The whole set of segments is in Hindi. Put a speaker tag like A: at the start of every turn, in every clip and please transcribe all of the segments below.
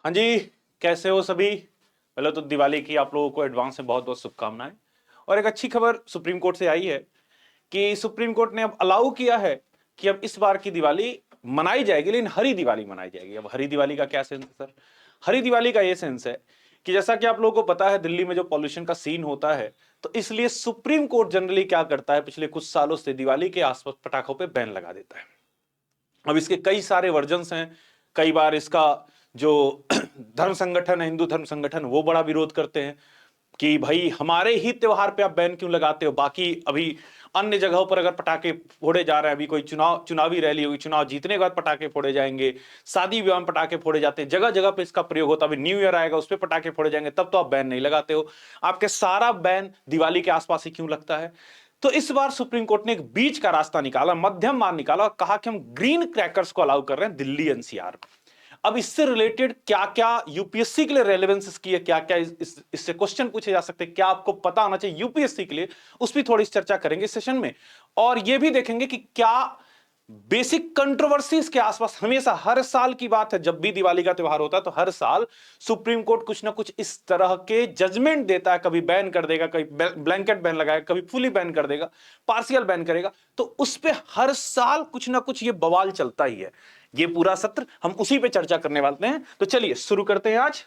A: हाँ जी, कैसे हो सभी? पहले तो दिवाली की आप लोगों को एडवांस में बहुत-बहुत शुभकामनाएँ। और एक अच्छी खबर सुप्रीम कोर्ट से आई है कि सुप्रीम कोर्ट ने अब अलाउ किया है कि अब इस बार की दिवाली मनाई जाएगी, लेकिन हरी दिवाली मनाई जाएगी। अब हरी दिवाली का क्या सेंस है सर? हरी दिवाली का ये सेंस है कि जैसा कि आप लोगों को पता है दिल्ली में जो पॉल्यूशन का सीन होता है, तो इसलिए सुप्रीम कोर्ट जनरली क्या करता है, पिछले कुछ सालों से दिवाली के आस-पास पटाखों पे बैन लगा देता है। अब इसके कई सारे वर्जन्स हैं। कई बार इसका जो धर्म संगठन है, हिंदू धर्म संगठन, वो बड़ा विरोध करते हैं कि भाई हमारे ही त्योहार पे आप बैन क्यों लगाते हो? बाकी अभी अन्य जगहों पर अगर पटाखे फोड़े जा रहे हैं, अभी कोई चुनावी रैली होगी, चुनाव जीतने के बाद पटाखे फोड़े जाएंगे, शादी विवाह में पटाखे फोड़े जाते हैं, जगह जगह पे इसका प्रयोग होता है। अभी न्यू ईयर आएगा, उस पर पटाखे फोड़े जाएंगे, तब तो आप बैन नहीं लगाते हो। आपके सारा बैन दिवाली के आसपास ही क्यों लगता है? तो इस बार सुप्रीम कोर्ट ने एक बीच का रास्ता निकाला, मध्यम मार्ग निकाला और कहा कि हम ग्रीन क्रैकर्स को अलाउ कर रहे हैं दिल्ली एनसीआर। अब इससे रिलेटेड क्या क्या यूपीएससी के लिए रेलेवेंस इसकी है, क्या क्या इससे क्वेश्चन पूछे जा सकते हैं, क्या आपको पता होना चाहिए यूपीएससी के लिए, उस पर थोड़ी चर्चा करेंगे इस सेशन में। और यह भी देखेंगे कि क्या बेसिक कंट्रोवर्सीज के आसपास हमेशा हर साल की बात है, जब भी दिवाली का त्योहार होता है तो हर साल सुप्रीम कोर्ट कुछ ना कुछ इस तरह के जजमेंट देता है। कभी बैन कर देगा, कभी ब्लैंकेट बैन लगाएगा, कभी फुली बैन कर देगा, पार्शियल बैन करेगा। तो उस पे हर साल कुछ ना कुछ ये बवाल चलता ही है। ये पूरा सत्र हम उसी पे चर्चा करने वाले हैं। तो चलिए शुरू करते हैं आज।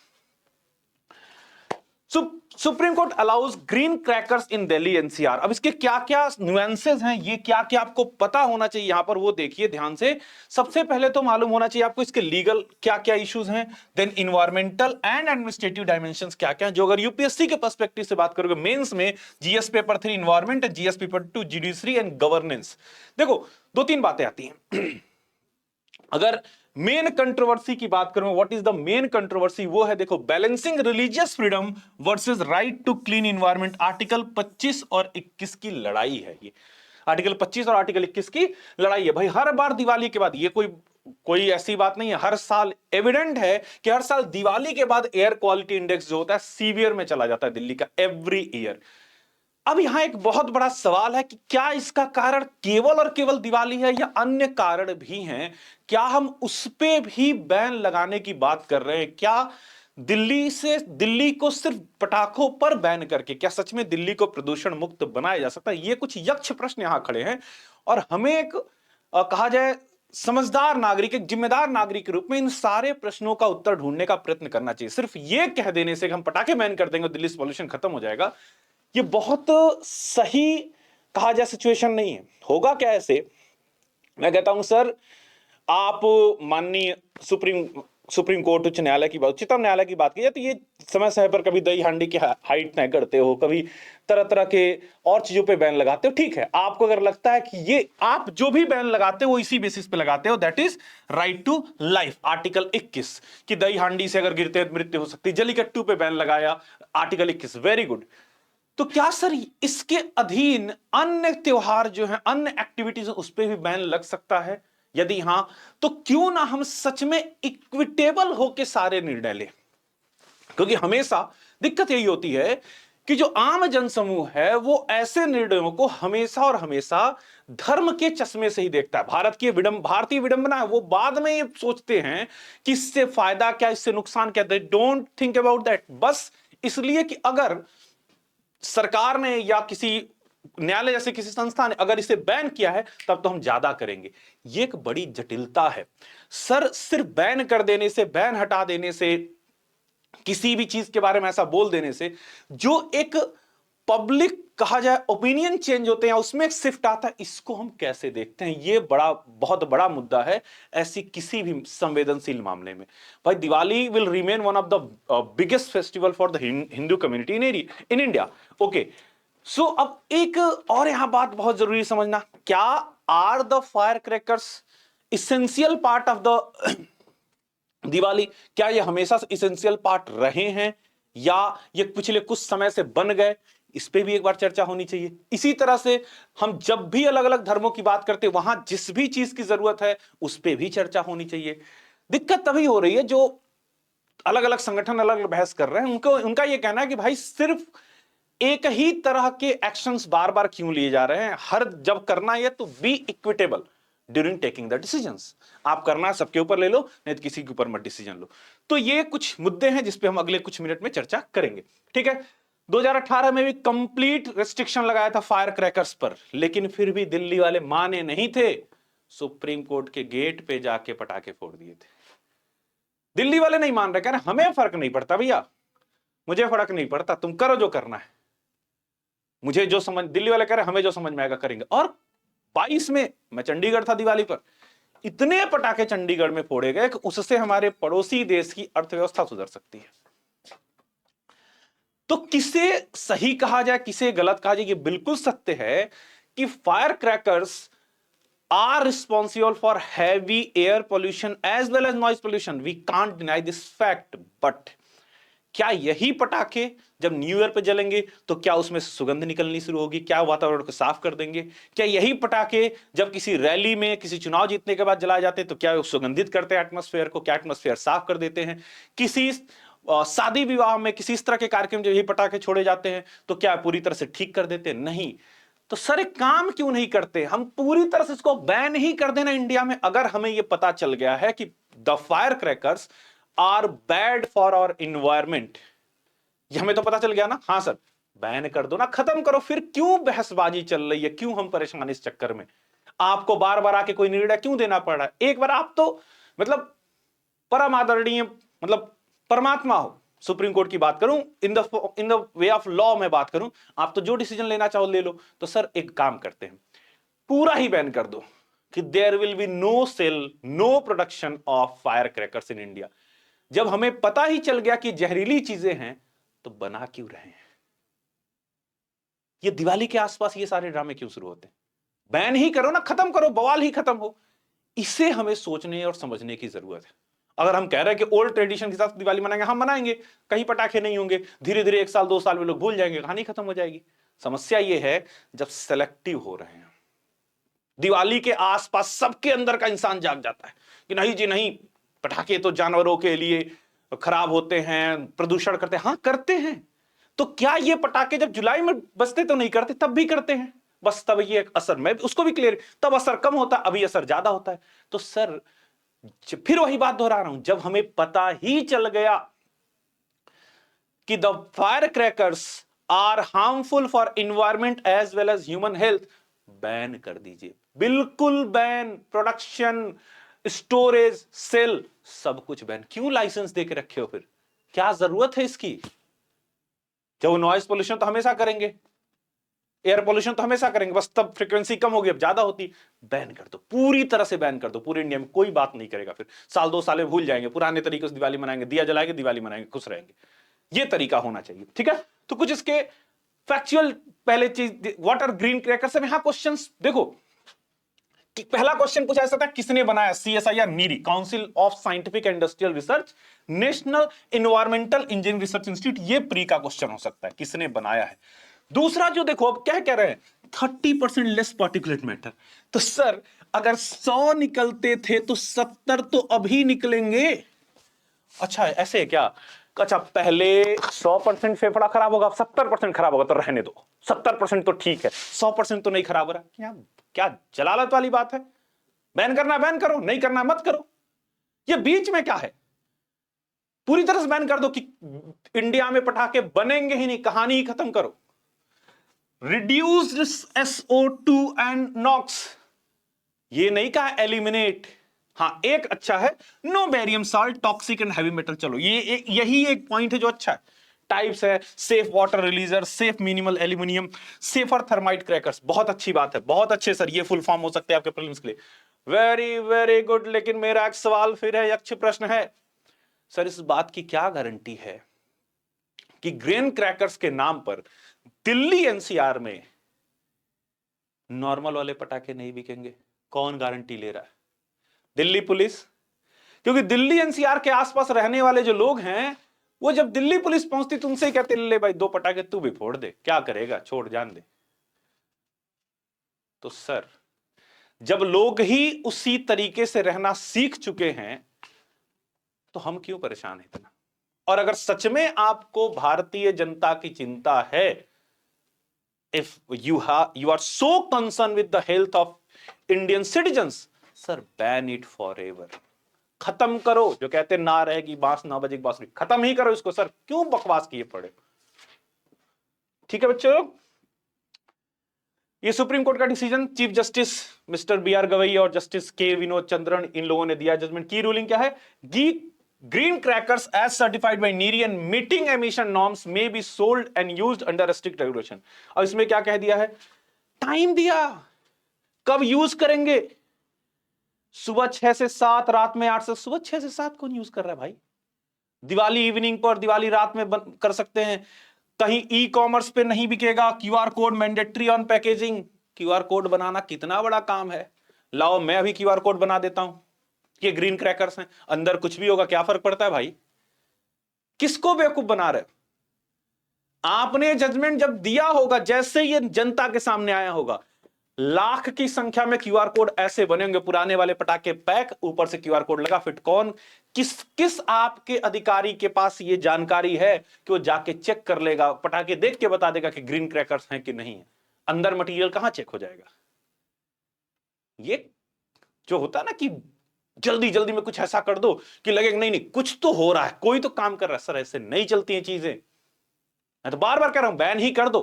A: Supreme court allows green crackers इन दिल्ली एनसीआर। अब इसके क्या क्या न्यूएंसेस हैं, ये क्या क्या आपको पता होना चाहिए यहां पर, वो देखिए ध्यान से। सबसे पहले तो मालूम होना चाहिए आपको इसके लीगल क्या क्या इश्यूज हैं, then environmental and administrative dimensions क्या क्या हैं, जो अगर यूपीएससी के पर्सपेक्टिव से बात करोगे मेंस में GS paper 3 environment, GS paper 2 judiciary and governance. देखो दो तीन बातें आती हैं। अगर मेन कंट्रोवर्सी की बात करूं, what is the main controversy, वो है देखो balancing religious freedom versus right to clean environment. Article 25 और 21 की लड़ाई है ये। आर्टिकल 25 और आर्टिकल 21 की लड़ाई है भाई। हर बार दिवाली के बाद, ये कोई कोई ऐसी बात नहीं है, हर साल एविडेंट है कि हर साल दिवाली के बाद एयर क्वालिटी इंडेक्स जो होता है सीवियर में चला जाता है दिल्ली का, एवरी ईयर। अब यहां एक बहुत बड़ा सवाल है कि क्या इसका कारण केवल और केवल दिवाली है या अन्य कारण भी हैं? क्या हम उस पे भी बैन लगाने की बात कर रहे हैं? क्या दिल्ली को सिर्फ पटाखों पर बैन करके क्या सच में दिल्ली को प्रदूषण मुक्त बनाया जा सकता है? ये कुछ यक्ष प्रश्न यहां खड़े हैं और हमें एक कहा जाए समझदार नागरिक, एक जिम्मेदार नागरिक के रूप में इन सारे प्रश्नों का उत्तर ढूंढने का प्रयत्न करना चाहिए। सिर्फ ये कह देने से कि हम पटाखे बैन कर देंगे और दिल्ली से पॉल्यूशन खत्म हो जाएगा, ये बहुत सही कहा जाए सिचुएशन नहीं है। होगा क्या ऐसे, मैं कहता हूं सर, आप माननीय सुप्रीम सुप्रीम कोर्ट उच्च न्यायालय की बात, उच्चतम न्यायालय की बात की जाए तो ये समय समय पर कभी दही हांडी की हाइट तय करते हो, कभी तरह तरह के और चीजों पे बैन लगाते हो। ठीक है, आपको अगर लगता है कि ये आप जो भी बैन लगाते हो वो इसी बेसिस पे लगाते हो, that is right to life, article 21 कि दही हांडी से अगर गिरते मृत्यु हो सकती, जलीकट्टू पे बैन लगाया, आर्टिकल 21, वेरी गुड। तो क्या सर इसके अधीन अन्य त्योहार जो है, अन्य एक्टिविटीज उस पर भी बैन लग सकता है? यदि हां तो क्यों ना हम सच में इक्विटेबल होकर सारे निर्णय लें? क्योंकि हमेशा दिक्कत यही होती है कि जो आम जनसमूह है वो ऐसे निर्णयों को हमेशा और हमेशा धर्म के चश्मे से ही देखता है। भारतीय विडंबना है, वो बाद में ये सोचते हैं कि इससे फायदा क्या, इससे नुकसान क्या। They don't think about that. बस इसलिए कि अगर सरकार ने या किसी न्यायालय जैसे किसी संस्था ने अगर इसे बैन किया है तब तो हम ज्यादा करेंगे। ये एक बड़ी जटिलता है सर। सिर्फ बैन कर देने से, बैन हटा देने से, किसी भी चीज के बारे में ऐसा बोल देने से जो एक पब्लिक कहा जाए ओपिनियन चेंज होते हैं, उसमें एक शिफ्ट आता है, इसको हम कैसे देखते हैं? ये बहुत बड़ा मुद्दा है ऐसी किसी भी संवेदनशील मामले में। भाई Diwali will remain one of the biggest festival for the Hindu community in India. Okay, so अब एक और यहां बात बहुत जरूरी समझना, क्या are the fire crackers essential part of the Diwali? क्या ये हमेशा से इसेंशियल पार्ट रहे हैं या ये पिछले कुछ समय से बन गए? इस पे भी एक बार चर्चा होनी चाहिए। इसी तरह से हम जब भी अलग अलग धर्मों की बात करते हैं, वहां जिस भी चीज की जरूरत है उस पे भी चर्चा होनी चाहिए। दिक्कत तभी हो रही है जो अलग अलग संगठन अलग अलग बहस कर रहे हैं, उनका यह कहना है कि भाई सिर्फ एक ही तरह के एक्शंस बार बार क्यों लिए जा रहे हैं? हर जब करना है तो be equitable, during taking the decisions. आप करना है सबके ऊपर ले लो, नहीं तो किसी के ऊपर मत डिसीजन लो। तो ये कुछ मुद्दे हैं जिस पे हम अगले कुछ मिनट में चर्चा करेंगे, ठीक है। 2018 में भी कंप्लीट रेस्ट्रिक्शन लगाया था फायर क्रैकर्स पर, लेकिन फिर भी दिल्ली वाले माने नहीं थे, सुप्रीम कोर्ट के गेट पे जाके पटाखे फोड़ दिए थे। दिल्ली वाले नहीं मान रहे, कह रहे हमें फर्क नहीं पड़ता भैया, मुझे फर्क नहीं पड़ता, तुम करो जो करना है, मुझे जो समझ, दिल्ली वाले कह रहे हमें जो समझ में आएगा करेंगे। और 22 में मैं चंडीगढ़ था, दिवाली पर इतने पटाखे चंडीगढ़ में फोड़े गए कि उससे हमारे पड़ोसी देश की अर्थव्यवस्था सुधर सकती है। तो किसे सही कहा जाए, किसे गलत कहा जाए, ये बिल्कुल सत्य है कि fire crackers are responsible for heavy air pollution as well as noise pollution, we can't deny this fact. But क्या यही पटाखे जब न्यू ईयर पे जलेंगे तो क्या उसमें से सुगंध निकलनी शुरू होगी, क्या वातावरण को साफ कर देंगे? क्या यही पटाखे जब किसी रैली में, किसी चुनाव जीतने के बाद जलाए जाते हैं तो क्या सुगंधित करते हैं एटमॉस्फेयर को, क्या एटमॉस्फेयर साफ कर देते हैं? किसी शादी विवाह में, किसी इस तरह के कार्यक्रम जब यही पटाखे छोड़े जाते हैं तो क्या पूरी तरह से ठीक कर देते हैं? नहीं। तो सर एक काम क्यों नहीं करते, हम पूरी तरह से इसको बैन ही कर देना इंडिया में। अगर हमें यह पता चल गया है कि the fire crackers are bad for our environment, ये हमें तो पता चल गया ना, हाँ सर बैन कर दो ना, खत्म करो। फिर क्यों बहसबाजी चल रही है, क्यों हम परेशान इस चक्कर में? आपको बार बार आके कोई निर्णय क्यों देना पड़ रहा है? एक बार आप तो मतलब परम आदरणीय, मतलब परमात्मा हो, सुप्रीम कोर्ट की बात करूं, in the way of law में बात करूं, आप तो जो डिसीजन लेना चाहो ले लो। तो सर एक काम करते हैं, पूरा ही बैन कर दो कि there will be no sale, no production of fire crackers in India. जब हमें पता ही चल गया कि जहरीली चीजें हैं तो बना क्यों रहे हैं? ये दिवाली के आसपास ये सारे ड्रामे क्यों शुरू होते हैं? बैन ही करो ना, खत्म करो, बवाल ही खत्म हो। इसे हमें सोचने और समझने की जरूरत है। अगर हम कह रहे हैं कि ओल्ड ट्रेडिशन के साथ दिवाली मनाएंगे, हम मनाएंगे, कहीं पटाखे नहीं होंगे, धीरे धीरे 1 साल 2 साल में लोग भूल जाएंगे, कहानी खत्म हो जाएगी। समस्या यह है जब सेलेक्टिव हो रहे हैं, दिवाली के आसपास सबके अंदर का इंसान जाग जाता है कि नहीं जी नहीं, पटाखे तो जानवरों के लिए खराब होते हैं, प्रदूषण करते हैं। हाँ करते हैं, तो क्या ये पटाखे जब जुलाई में बजते तो नहीं करते, तब भी करते हैं, बस तब ये असर, मैं उसको भी क्लियर, तब असर कम होता, अभी असर ज्यादा होता है। तो सर फिर वही बात दोहरा रहा हूं, जब हमें पता ही चल गया कि the fire crackers are harmful for environment as well as human health, ban कर दीजिए, बिल्कुल बैन। प्रोडक्शन, स्टोरेज, सेल, सब कुछ बैन। क्यों लाइसेंस देके रखे हो फिर? क्या जरूरत है इसकी? जब नॉइज पोल्यूशन तो हमेशा करेंगे, एयर पोल्यूशन तो हमेशा करेंगे, बस तब फ्रीक्वेंसी कम होगी, अब ज्यादा होती। बैन कर दो, पूरी तरह से बैन कर दो, पूरे इंडिया में कोई बात नहीं करेगा। फिर साल 2 साल में भूल जाएंगे, पुराने तरीके से दिवाली मनाएंगे, दिया जलाएंगे, दिवाली मनाएंगे, खुश रहेंगे। ये तरीका होना चाहिए, ठीक है। तो कुछ इसके फैक्चुअल पहले चीज, व्हाट आर ग्रीन क्रैकर्स में, यहां क्वेश्चंस देखो कि पहला क्वेश्चन कुछ ऐसा था, किसने बनाया? CSIR NEERI, council of scientific and industrial research, national environmental engineering research institute. ये प्री का क्वेश्चन हो सकता है, किसने बनाया है। दूसरा जो देखो, अब क्या कह रहे हैं, 30% लेस पार्टिकुलेट मैटर। तो सर अगर 100 निकलते थे तो 70 तो अभी निकलेंगे। अच्छा ऐसे है क्या? अच्छा पहले 100% फेफड़ा खराब होगा, 70% खराब होगा, तो रहने दो, 70% तो ठीक है, 100% तो नहीं खराब हो रहा। क्या क्या जलालत वाली बात है? बैन करना बैन करो, नहीं करना मत करो। ये बीच में क्या है? पूरी तरह से बैन कर दो कि इंडिया में पटाखे बनेंगे ही नहीं, कहानी ही खत्म करो। रिड्यूस्ड SO2 एंड नॉक्स, ये नहीं कहा एलिमिनेट। हाँ एक अच्छा है, no barium salt, toxic and heavy metal. चलो ये यही एक पॉइंट है जो अच्छा है। टाइप्स है, safe water releaser, safe minimal aluminium, safer thermite crackers, बहुत अच्छी बात है, बहुत अच्छे सर, ये फुल फॉर्म हो सकते हैं आपके प्रीलिम्स के लिए, वेरी वेरी गुड। लेकिन मेरा एक सवाल फिर है, यक्ष प्रश्न है, सर इस बात की क्या गारंटी है कि ग्रेन क्रैकर्स के नाम पर दिल्ली NCR में नॉर्मल वाले पटाखे नहीं बिकेंगे? कौन गारंटी ले रहा है? दिल्ली पुलिस? क्योंकि दिल्ली NCR के आसपास रहने वाले जो लोग हैं, वो जब दिल्ली पुलिस पहुंचती तो उनसे ही कहते, ले भाई 2 पटाखे तू भी फोड़ दे, क्या करेगा, छोड़ जान दे। तो सर जब लोग ही उसी तरीके से रहना सीख चुके हैं तो हम क्यों परेशान हैं इतना? और अगर सच में आपको भारतीय जनता की चिंता है, if you are so concerned with the health of Indian citizens, sir ban it for ever, खत्म करो। जो कहते ना रहेगी बांस 9 बजे की बांसुरी, खत्म ही करो इसको सर, क्यों बकवास किए पड़े। ठीक है बच्चों, ये सुप्रीम कोर्ट का decision, chief justice mister B R Gavai और जस्टिस के विनोद चंद्रन इन लोगों ने दिया जजमेंट। की रूलिंग क्या है, green crackers as certified by NEERI and meeting emission norms may be sold and used under strict regulation. अब इसमें क्या कह दिया है, टाइम दिया, कब यूज करेंगे, सुबह 6 से 7, रात में 8 से। सुबह 6 से 7 कौन यूज कर रहा है भाई, दिवाली इवनिंग पर, दिवाली रात में कर सकते हैं। कहीं ई कॉमर्स पे नहीं बिकेगा, QR code mandatory on packaging. QR code बनाना कितना बड़ा काम है, लाओ मैं अभी क्यूआर कोड बना देता हूं। ये ग्रीन क्रैकर्स हैं, अंदर कुछ भी होगा, क्या फर्क पड़ता है भाई, किसको बेवकूफ बना रहे। आपने जजमेंट जब दिया होगा, जैसे ये जनता के सामने आया होगा, लाख की संख्या में क्यूआर कोड ऐसे बनेंगे, पुराने वाले पटाखे पैक, ऊपर से क्यूआर कोड लगा फिट। कौन, किस आपके अधिकारी के पास ये जानकारी है कि वो जाके चेक कर लेगा, पटाखे देख के बता देगा कि ग्रीन क्रैकर्स हैं कि नहीं है। अंदर मटेरियल कहां चेक हो जाएगा। ये जो होता है ना कि जल्दी जल्दी में कुछ ऐसा कर दो कि लगे नहीं नहीं कुछ तो हो रहा है, कोई तो काम कर रहा है। सर ऐसे नहीं चलती हैं चीजें, मैं तो बार बार कह रहा हूं बैन ही कर दो।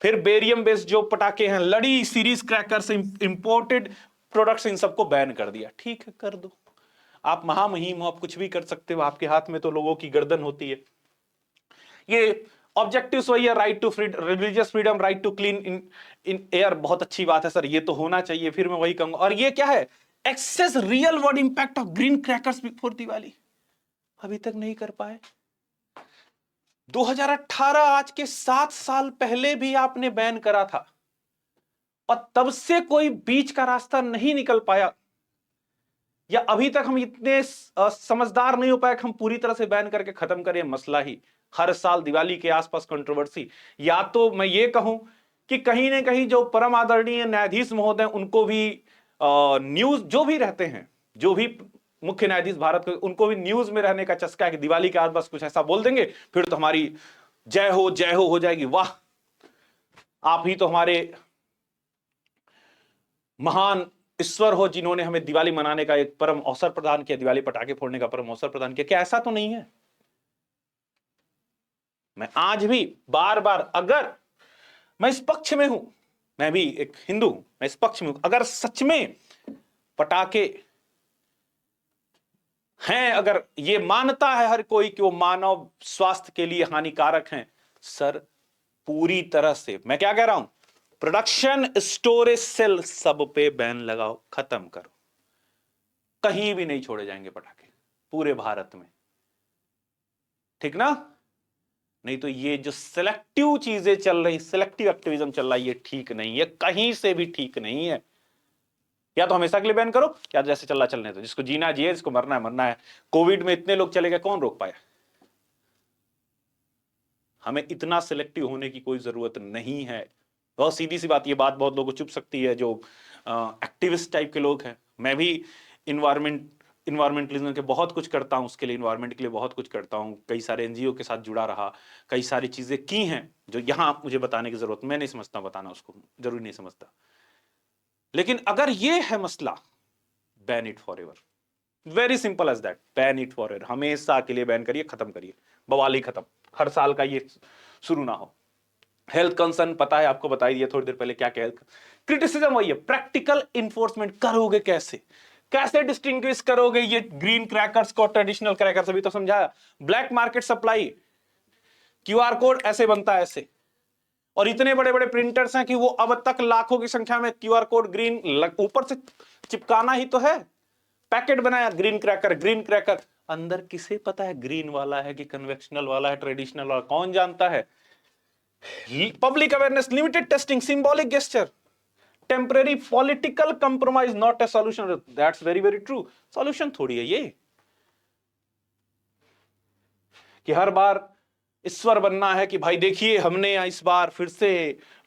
A: फिर बेरियम बेस्ड जो पटाखे हैं, लड़ी सीरीज क्रैकर्स, इंपोर्टेड प्रोडक्ट्स, इन सबको बैन कर दिया। ठीक है कर दो, आप महामहिम हो, आप कुछ भी कर सकते हो, आपके हाथ में तो लोगों की गर्दन होती है। ये ऑब्जेक्टिव्स वही है, right to religious freedom, right to clean in air, बहुत अच्छी बात है सर, ये तो होना चाहिए। फिर मैं वही कहूंगा, और ये क्या है, assess real world impact of green crackers before Diwali, अभी तक नहीं कर पाए। 2018, आज के 7 साल पहले भी आपने बैन करा था, और तब से कोई बीच का रास्ता नहीं निकल पाया, या अभी तक हम इतने समझदार नहीं हो पाए कि हम पूरी तरह से बैन करके खत्म करें मसला ही। हर साल दिवाली के आसपास कंट्रोवर्सी, या तो मैं ये कहूं कि कहीं ना कहीं जो परम आदरणीय न्यायाधीश महोदय, उनको भी न्यूज जो भी रहते हैं, जो भी मुख्य न्यायाधीश भारत के, उनको भी न्यूज में रहने का चस्का है कि दिवाली के आसपास कुछ ऐसा बोल देंगे फिर तो हमारी जय हो जाएगी। वाह, आप ही तो हमारे महान ईश्वर हो जिन्होंने हमें दिवाली मनाने का एक परम अवसर प्रदान किया, दिवाली पटाखे फोड़ने का परम अवसर प्रदान किया। क्या ऐसा तो नहीं है। मैं आज भी बार बार, अगर मैं इस पक्ष में हूं, मैं भी एक हिंदू हूं, मैं इस पक्ष में हूं, अगर सच में पटाखे हैं, अगर ये मानता है हर कोई कि वो मानव स्वास्थ्य के लिए हानिकारक हैं, सर पूरी तरह से, मैं क्या कह रहा हूं, प्रोडक्शन स्टोरेज सेल सब पे बैन लगाओ, खत्म करो, कहीं भी नहीं छोड़े जाएंगे पटाखे पूरे भारत में, ठीक ना। नहीं तो ये जो सिलेक्टिव चीजें चल रही, सिलेक्टिव एक्टिविज्म चल रहा है, ये ठीक नहीं है, कहीं से भी ठीक नहीं है। या तो हमेशा के लिए बैन करो, या जैसे चल रहा चलने दो, जिसको जीना जिए, जिसको मरना है मरना है। कोविड में इतने लोग चले गए, कौन रोक पाया। हमें इतना सिलेक्टिव होने की कोई जरूरत नहीं है। बहुत सीधी सी बात, ये बात बहुत लोगों को चुप सकती है, जो एक्टिविस्ट टाइप के लोग हैं। मैं भी इन्वायरमेंटलिज्म के बहुत कुछ करता हूं, उसके लिए, इन्वायरमेंट के लिए बहुत कुछ करता हूं, कई सारे एनजीओ के साथ जुड़ा रहा, कई सारी चीजें की हैं जो यहां मुझे बताने की जरूरत, मैं नहीं समझता, बताना उसको जरूरी नहीं समझता। लेकिन अगर ये है मसला, ban it for ever, very simple as that, ban it for ever, हमेशा के लिए बैन करिए, खत्म करिए, बवाली खत्म, हर साल का ये शुरू ना हो। हेल्थ कंसर्न पता है आपको, बताई दिया थोड़ी देर पहले क्या क्या क्रिटिसिज्म वही है, प्रैक्टिकल इंफोर्समेंट करोगे कैसे, कैसे डिस्टिंग्विश करोगे ये ग्रीन क्रैकर्स को ट्रेडिशनल क्रैकर्स, अभी तो समझाया। Black market supply, QR code ऐसे बनता है ऐसे, और इतने बड़े बड़े प्रिंटर्स हैं कि वो अब तक लाखों की संख्या में क्यूआर कोड ग्रीन ऊपर से चिपकाना ही तो है। पैकेट बनाया ग्रीन क्रैकर, ग्रीन क्रैकर, अंदर किसे पता है ग्रीन वाला है कि कन्वेंशनल वाला है, ट्रेडिशनल वाला, कौन जानता है। Public awareness, limited testing, symbolic gesture, temporary political compromise, not a solution. That's very very true. Solution थोड़ी है ये कि हर बार ईश्वर बनना है कि भाई देखिए हमने इस बार फिर से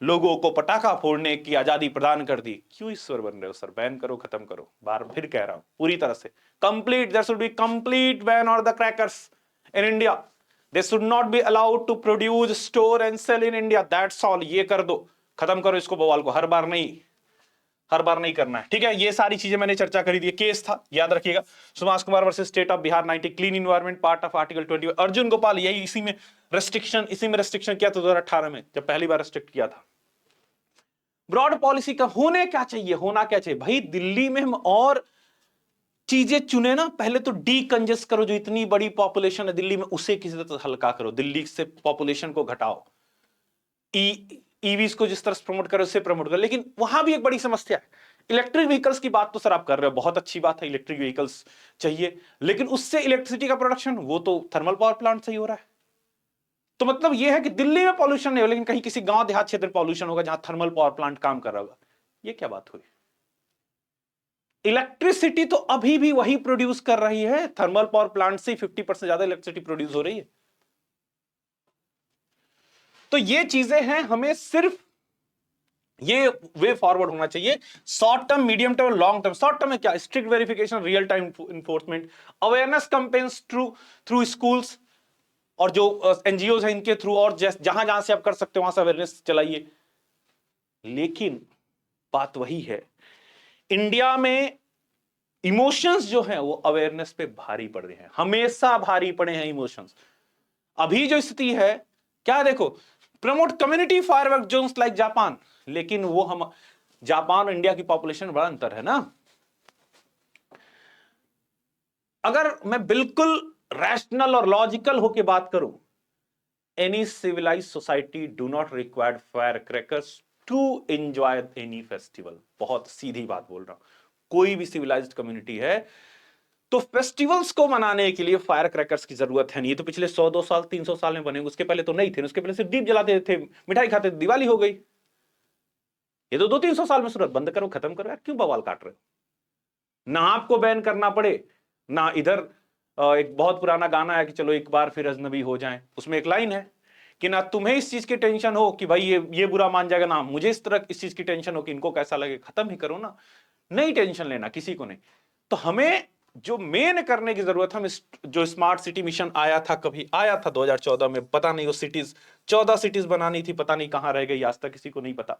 A: लोगों को पटाखा फोड़ने की आजादी प्रदान कर दी। क्यों ईश्वर बन रहे हो सर, बैन करो, खत्म करो। बार फिर कह रहा हूं, पूरी तरह से complete, there should be complete ban on the crackers in India. They should not be allowed to produce, store and sale in India, that's all. ये कर दो, खत्म करो इसको, बवाल को, हर बार नहीं। हर बार नहीं करना है, ठीक है। ये सारी चीजें मैंने चर्चा करी थी, केस था, याद रखिएगा, Subhash Kumar versus state of Bihar 90, clean environment, part of article 20। Arjun Gopal यही इसी में रेस्ट्रिक्शन किया था 2018 में, जब पहली बार रेस्ट्रिक्ट किया था। ब्रॉड पॉलिसी का होने क्या चाहिए, होना क्या चाहिए भाई, दिल्ली में हम और चीजें चुने ना, पहले तो डीकंजेस्ट करो, जो इतनी बड़ी पॉपुलेशन है दिल्ली में उसे किसी तरह हल्का करो, दिल्ली से पॉपुलेशन को घटाओ, ईवीज को जिस तरह से प्रमोट करो उससे प्रमोट करो। लेकिन वहां भी एक बड़ी समस्या है, इलेक्ट्रिक व्हीकल्स की बात तो सर आप कर रहे हो, बहुत अच्छी बात है, इलेक्ट्रिक व्हीकल्स चाहिए, लेकिन उससे इलेक्ट्रिसिटी का प्रोडक्शन वो तो थर्मल पावर प्लांट से ही हो रहा है। तो मतलब ये है कि दिल्ली में पॉल्यूशन नहीं हो, लेकिन कहीं किसी गांव देहात क्षेत्र में पॉल्यूशन होगा जहां थर्मल पावर प्लांट काम कर रहा होगा। ये क्या बात हुई? इलेक्ट्रिसिटी तो अभी भी वही प्रोड्यूस कर रही है, थर्मल पावर प्लांट से 50% ज्यादा इलेक्ट्रिसिटी प्रोड्यूस हो रही है। तो ये चीजें हैं, हमें सिर्फ ये वे फॉरवर्ड होना चाहिए, short term, medium term, long term. Short term में क्या, strict verification, real time enforcement, awareness campaigns through schools और जो एनजीओ है इनके थ्रू, और जहां जहां से आप कर सकते हो वहां से अवेयरनेस चलाइए। लेकिन बात वही है, इंडिया में इमोशंस जो हैं वो अवेयरनेस पे भारी पड़ रहे हैं, हमेशा भारी पड़े हैं इमोशंस। अभी जो स्थिति है क्या, देखो, promote community firework zones like Japan, लेकिन वो हम, जापान और इंडिया की पॉपुलेशन बड़ा अंतर है ना। अगर मैं बिल्कुल रैशनल और लॉजिकल होकर बात करूं, any civilised society do not require fire crackers to enjoy any festival. बहुत सीधी बात बोल रहा हूं, कोई भी सिविलाइज्ड कम्युनिटी है तो फेस्टिवल्स को मनाने के लिए फायर क्रैकर्स की जरूरत है नहीं। ये तो पिछले 100-200 साल 300 साल में बने, उसके पहले तो नहीं थे, उसके पहले सिर्फ दीप जलाते थे, मिठाई खाते थे, दिवाली हो गई। ये तो 200-300 साल में सूरत बंद करो, खत्म करो यार, क्यों बवाल काट रहे हो? ना आपको बैन करना पड़े, ना इधर एक बहुत पुराना गाना है कि चलो एक बार फिर अजनबी हो जाएं, उसमें एक लाइन है कि ना तुम्हें इस चीज की टेंशन हो कि भाई ये बुरा मान जाएगा, ना मुझे इस तरह इस चीज की टेंशन हो कि इनको कैसा लगे, खत्म ही करो ना, नहीं टेंशन लेना किसी को नहीं। तो हमें जो मेन करने की जरूरत है, जो स्मार्ट सिटी मिशन आया था, कभी आया था 2014 में, पता नहीं वो सिटीज 14 सिटीज बनानी थी, पता नहीं कहां रह गई, आज तक किसी को नहीं पता,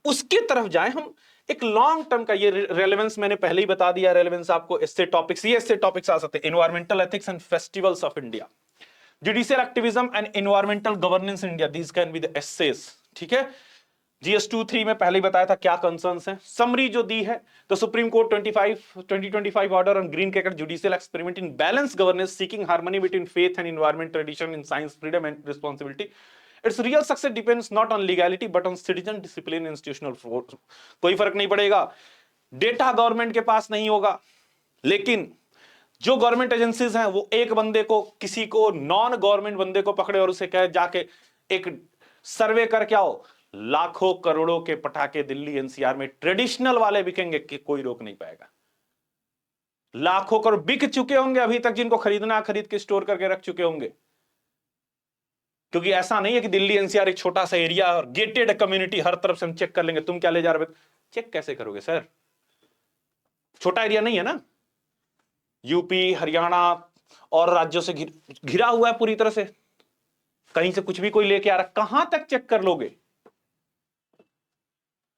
A: उसकी तरफ जाए हम। एक लॉन्ग टर्म का ये रेलेवेंस मैंने पहले ही बता दिया, रेलेवेंस आपको इससे टॉपिक्स, ये इससे टॉपिक्स आ सकते हैं, environmental ethics and festivals of India, judicial activism and environmental governance India, these can be the essays, ठीक है। GS23 में पहले ही बताया था क्या कंसर्न्स हैं, समरी जो दी है, तो supreme court 2025 order on green cracker judicial experiment in balance governance seeking harmony between faith and environment, tradition in science, freedom and responsibility. It's real success depends not on legality but on citizen discipline, institutional force. कोई फर्क नहीं पड़ेगा, डेटा गवर्नमेंट के पास नहीं होगा, लेकिन जो गवर्नमेंट एजेंसीज हैं वो एक बंदे को, किसी को नॉन गवर्नमेंट बंदे को पकड़े और उसे कहे जाके एक सर्वे करके आओ, लाखों करोड़ों के पटाखे दिल्ली एनसीआर में ट्रेडिशनल वाले बिकेंगे कि कोई रोक नहीं पाएगा। लाखों करोड़ बिक चुके होंगे अभी तक, जिनको खरीदना खरीद के स्टोर करके रख चुके होंगे, क्योंकि ऐसा नहीं है कि दिल्ली एनसीआर एक छोटा सा एरिया और गेटेड कम्युनिटी, हर तरफ से हम चेक कर लेंगे, तुम क्या ले जा रहे हो, चेक कैसे करोगे सर, छोटा एरिया नहीं है ना, यूपी हरियाणा और राज्यों से घिरा हुआ है पूरी तरह से, कहीं से कुछ भी कोई लेके आ रहा, कहां तक चेक कर लोगे?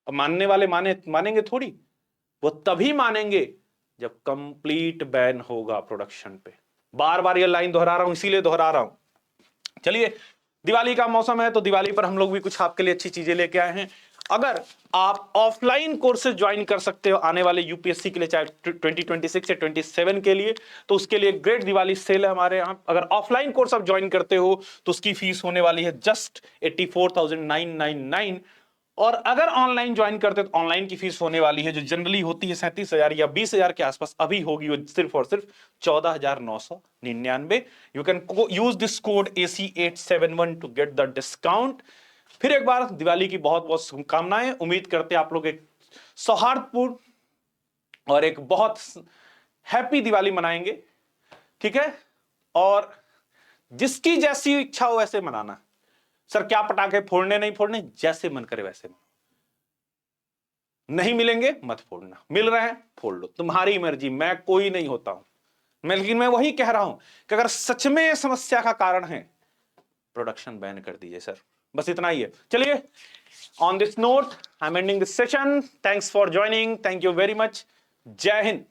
A: अब मानने वाले मानेंगे थोड़ी, वो तभी मानेंगे जब कंप्लीट बैन होगा प्रोडक्शन पे। बार बार ये लाइन दोहरा रहा हूं, इसीलिए दोहरा रहा हूं। चलिए, दिवाली का मौसम है तो दिवाली पर हम लोग भी कुछ आपके लिए अच्छी चीजें लेके आए हैं। अगर आप ऑफलाइन कोर्सेज ज्वाइन कर सकते हो आने वाले यूपीएससी के लिए, चाहे 2026 या 27 के लिए, तो उसके लिए ग्रेट दिवाली सेल है हमारे यहाँ। अगर ऑफलाइन कोर्स आप ज्वाइन करते हो तो उसकी फीस होने वाली है जस्ट 84,999, और अगर ऑनलाइन ज्वाइन करते तो ऑनलाइन की फीस होने वाली है जो जनरली होती है 37,000 या 20,000 के आसपास, अभी होगी वो सिर्फ और सिर्फ 14,999। You can use this code AC871 to get the discount. फिर एक बार दिवाली की बहुत बहुत शुभकामनाएं, उम्मीद करते हैं आप लोग एक सौहार्दपूर्ण और एक बहुत हैप्पी दिवाली मनाएंगे, ठीक है। और जिसकी जैसी इच्छा हो वैसे मनाना। सर क्या पटाखे फोड़ने नहीं फोड़ने, जैसे मन करे वैसे, नहीं मिलेंगे मत फोड़ना, मिल रहे हैं फोड़ लो, तुम्हारी मर्जी, मैं कोई नहीं होता हूं मैं। लेकिन मैं वही कह रहा हूं कि अगर सच में समस्या का कारण है, प्रोडक्शन बैन कर दीजिए सर, बस इतना ही है। चलिए, on this note I am ending this session. Thanks for joining, thank you very much. जय हिंद।